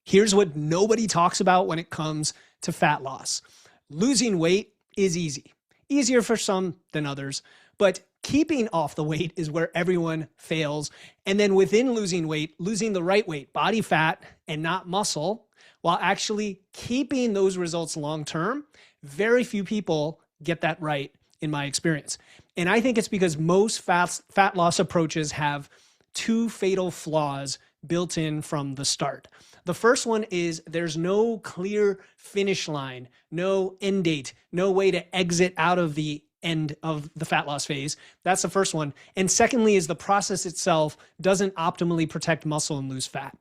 Here's what nobody talks about when it comes to fat loss. Losing weight is easy, easier for some than others, but keeping off the weight is where everyone fails. And then within losing weight, losing the right weight, body fat and not muscle, while actually keeping those results long-term, very few people get that right in my experience. And I think it's because most fat loss approaches have two fatal flaws built in from the start. The first one is there's no clear finish line, no end date, no way to exit out of the end of the fat loss phase. That's the first one. And secondly is the process itself doesn't optimally protect muscle and lose fat.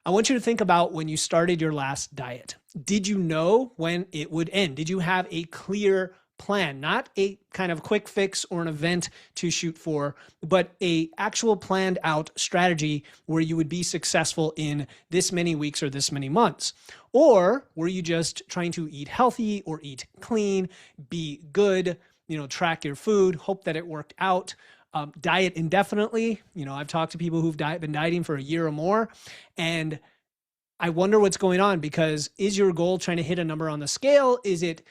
I want you to think about when you started your last diet. Did you know when it would end? Did you have a clear plan, not a kind of quick fix or an event to shoot for, but a actual planned out strategy where you would be successful in this many weeks or this many months? Or were you just trying to eat healthy or eat clean, be good, track your food, hope that it worked out, diet indefinitely? I've talked to people who've been dieting for a year or more, and I wonder what's going on, because is your goal trying to hit a number on the scale? Is it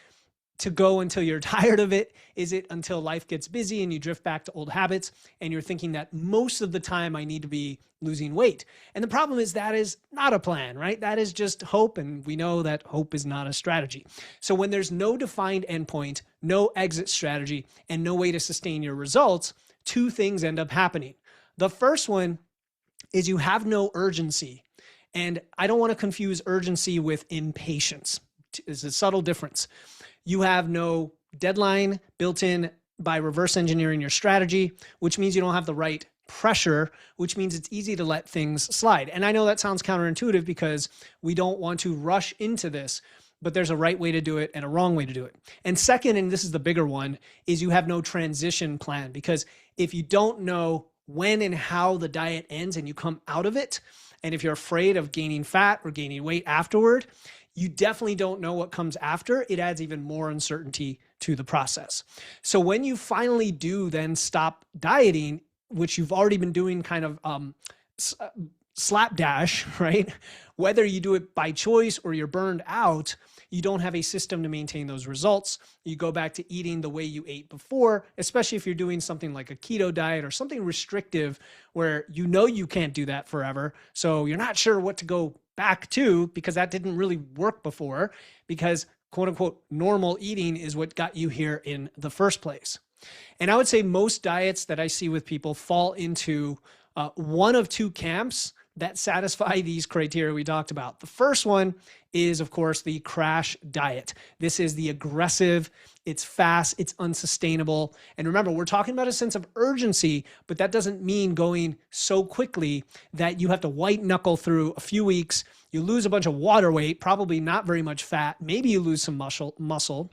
to go until you're tired of it? Is it until life gets busy and you drift back to old habits and you're thinking that most of the time I need to be losing weight? And the problem is that is not a plan, right? That is just hope. And we know that hope is not a strategy. So when there's no defined endpoint, no exit strategy, and no way to sustain your results, two things end up happening. The first one is you have no urgency. And I don't want to confuse urgency with impatience. It's a subtle difference. You have no deadline built in by reverse engineering your strategy, which means you don't have the right pressure, which means it's easy to let things slide. And I know that sounds counterintuitive because we don't want to rush into this, but there's a right way to do it and a wrong way to do it. And second, and this is the bigger one, is you have no transition plan, because if you don't know when and how the diet ends and you come out of it, and if you're afraid of gaining fat or gaining weight afterward, you definitely don't know what comes after. It adds even more uncertainty to the process. So when you finally do then stop dieting, which you've already been doing kind of slapdash, right? Whether you do it by choice or you're burned out, you don't have a system to maintain those results. You go back to eating the way you ate before, especially if you're doing something like a keto diet or something restrictive where you know you can't do that forever. So you're not sure what to go back to because that didn't really work before, because quote unquote normal eating is what got you here in the first place. And I would say most diets that I see with people fall into one of two camps that satisfy these criteria we talked about. The first one is, of course, the crash diet. This is the aggressive, it's fast, it's unsustainable. And remember, we're talking about a sense of urgency, but that doesn't mean going so quickly that you have to white knuckle through a few weeks, you lose a bunch of water weight, probably not very much fat, maybe you lose some muscle,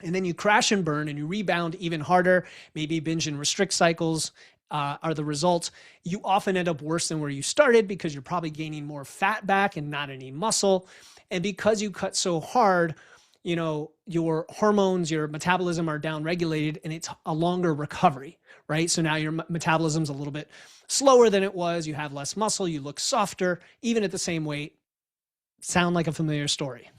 and then you crash and burn and you rebound even harder, maybe binge and restrict cycles are the results. You often end up worse than where you started because you're probably gaining more fat back and not any muscle. And because you cut so hard, your hormones, your metabolism are downregulated and it's a longer recovery, right? So now your metabolism's a little bit slower than it was. You have less muscle, you look softer, even at the same weight. Sound like a familiar story.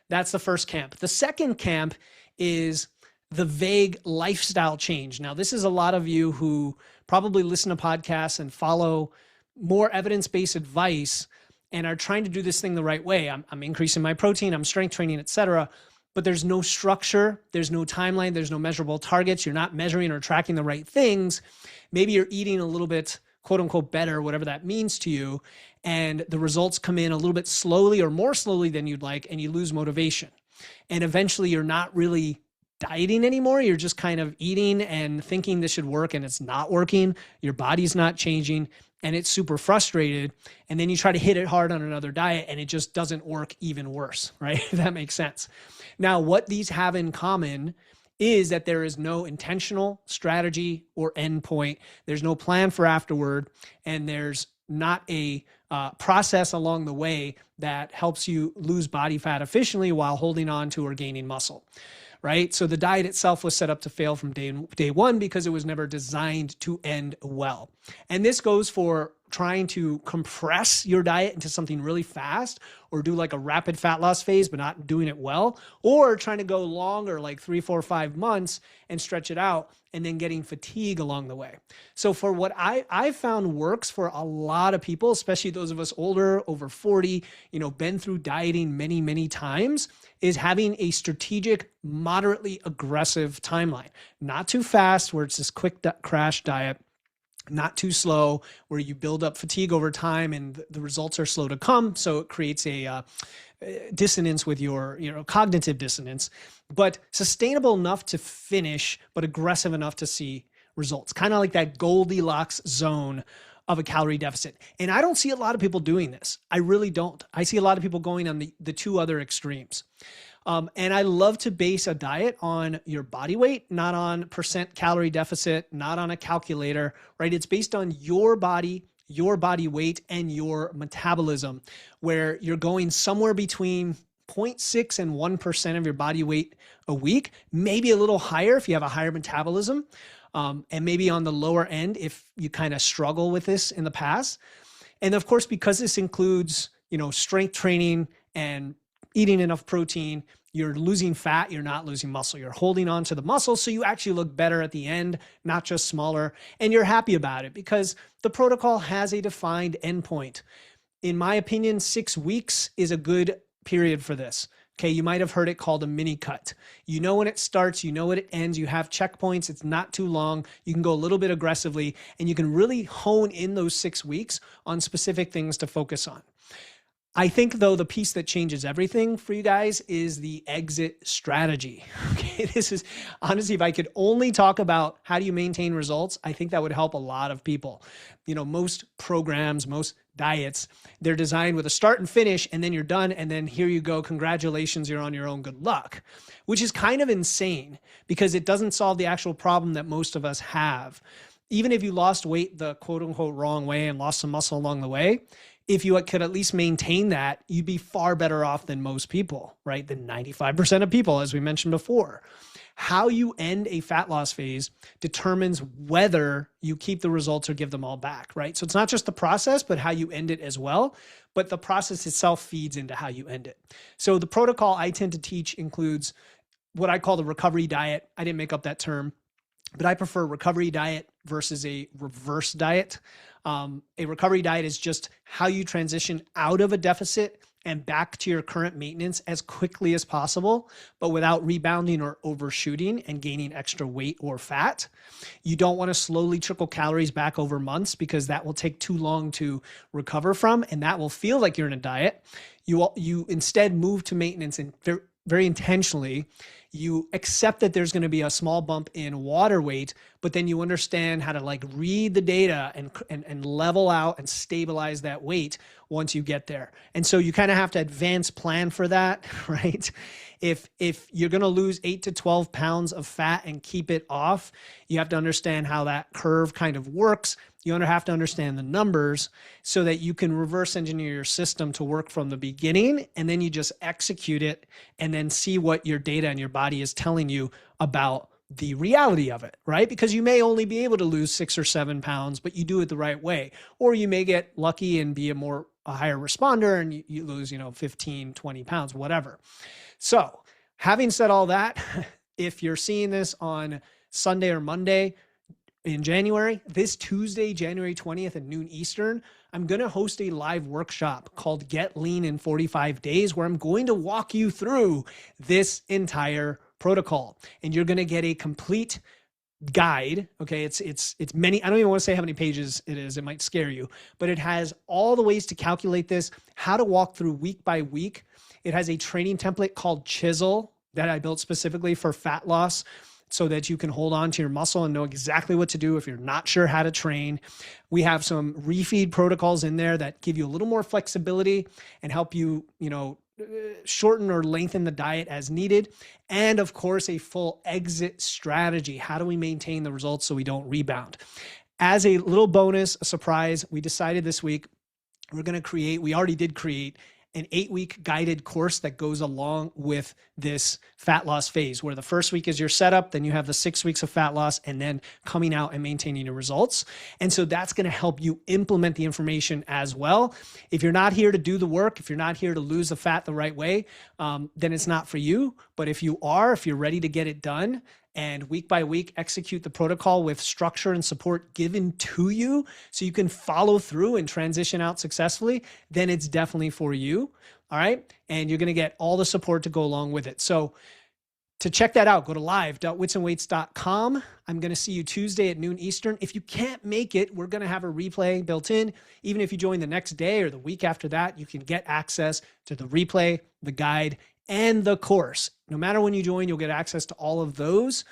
That's the first camp. The second camp is the vague lifestyle change. Now, this is a lot of you who probably listen to podcasts and follow more evidence-based advice and are trying to do this thing the right way. I'm increasing my protein, I'm strength training, etc. But there's no structure, there's no timeline, there's no measurable targets. You're not measuring or tracking the right things. Maybe you're eating a little bit, quote unquote, better, whatever that means to you. And the results come in a little bit slowly or more slowly than you'd like, and you lose motivation. And eventually you're not really dieting anymore. You're just kind of eating and thinking this should work and it's not working. Your body's not changing and it's super frustrated. And then you try to hit it hard on another diet and it just doesn't work, even worse, right? If that makes sense. Now, what these have in common is that there is no intentional strategy or endpoint. There's no plan for afterward. And there's not a process along the way that helps you lose body fat efficiently while holding on to or gaining muscle. Right? So the diet itself was set up to fail from day one because it was never designed to end well. And this goes for trying to compress your diet into something really fast, or do like a rapid fat loss phase, but not doing it well, or trying to go longer, like 3, 4, 5 months and stretch it out, and then getting fatigue along the way. So for what I found works for a lot of people, especially those of us older, over 40, been through dieting many, many times, is having a strategic, moderately aggressive timeline. Not too fast, where it's this quick crash diet, not too slow, where you build up fatigue over time and the results are slow to come. So it creates a dissonance with your cognitive dissonance, but sustainable enough to finish, but aggressive enough to see results. Kind of like that Goldilocks zone of a calorie deficit. And I don't see a lot of people doing this. I really don't. I see a lot of people going on the two other extremes. And I love to base a diet on your body weight, not on percent calorie deficit, not on a calculator, right? It's based on your body weight, and your metabolism, where you're going somewhere between 0.6 and 1% of your body weight a week, maybe a little higher if you have a higher metabolism, and maybe on the lower end if you kind of struggle with this in the past. And of course, because this includes, strength training and eating enough protein, you're losing fat, you're not losing muscle. You're holding on to the muscle so you actually look better at the end, not just smaller, and you're happy about it because the protocol has a defined endpoint. In my opinion, 6 weeks is a good period for this. Okay, you might have heard it called a mini cut. You know when it starts, you know when it ends, you have checkpoints, it's not too long, you can go a little bit aggressively, and you can really hone in those 6 weeks on specific things to focus on. I think, though, the piece that changes everything for you guys is the exit strategy. Okay, this is honestly, if I could only talk about how do you maintain results, I think that would help a lot of people. Most programs, most diets, they're designed with a start and finish, and then you're done, and then here you go, congratulations, you're on your own, good luck, which is kind of insane because it doesn't solve the actual problem that most of us have. Even if you lost weight the quote unquote wrong way and lost some muscle along the way, if you could at least maintain that, you'd be far better off than most people, right? Than 95% of people, as we mentioned before. How you end a fat loss phase determines whether you keep the results or give them all back, right? So it's not just the process, but how you end it as well. But the process itself feeds into how you end it. So the protocol I tend to teach includes what I call the recovery diet. I didn't make up that term, but I prefer recovery diet versus a reverse diet. A recovery diet is just how you transition out of a deficit and back to your current maintenance as quickly as possible, but without rebounding or overshooting and gaining extra weight or fat. You don't want to slowly trickle calories back over months because that will take too long to recover from, and that will feel like you're in a diet. You instead move to maintenance and very intentionally. You accept that there's going to be a small bump in water weight, but then you understand how to read the data and level out and stabilize that weight once you get there. And so you kind of have to advance plan for that, right? If you're going to lose 8 to 12 pounds of fat and keep it off, you have to understand how that curve kind of works. You have to understand the numbers so that you can reverse engineer your system to work from the beginning, and then you just execute it and then see what your data and your body is telling you about the reality of it, right? Because you may only be able to lose 6 or 7 pounds, but you do it the right way. Or you may get lucky and be a higher responder and you lose, 15, 20 pounds, whatever. So having said all that, if you're seeing this on Sunday or Monday in January, this Tuesday, January 20th at noon Eastern, I'm going to host a live workshop called Get Lean in 45 Days, where I'm going to walk you through this entire protocol. And you're going to get a complete guide. Okay. It's many, I don't even want to say how many pages it is. It might scare you, but it has all the ways to calculate this, how to walk through week by week. It has a training template called Chisel that I built specifically for fat loss, so that you can hold on to your muscle and know exactly what to do if you're not sure how to train. We have some refeed protocols in there that give you a little more flexibility and help you, shorten or lengthen the diet as needed. And of course, a full exit strategy. How do we maintain the results so we don't rebound? As a little bonus, a surprise, we decided this week we already did create an 8-week guided course that goes along with this fat loss phase, where the first week is your setup, then you have the 6 weeks of fat loss, and then coming out and maintaining your results. And so that's going to help you implement the information as well. If you're not here to do the work, if you're not here to lose the fat the right way, then it's not for you. But if you are, if you're ready to get it done, and week by week execute the protocol with structure and support given to you so you can follow through and transition out successfully, then it's definitely for you. All right. And you're going to get all the support to go along with it. So to check that out, go to live.witsandweights.com. I'm going to see you Tuesday at noon Eastern. If you can't make it, we're going to have a replay built in. Even if you join the next day or the week after that, you can get access to the replay, the guide, and the course. No matter when you join, you'll get access to all of those.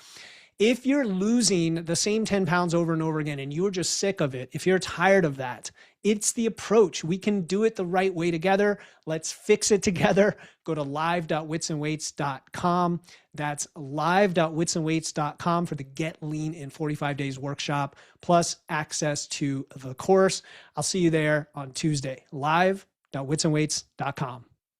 If you're losing the same 10 pounds over and over again and you're just sick of it, if you're tired of that, it's the approach. We can do it the right way together. Let's fix it together. Go to live.witsandweights.com. That's live.witsandweights.com for the Get Lean in 45 Days workshop, plus access to the course. I'll see you there on Tuesday. live.witsandweights.com.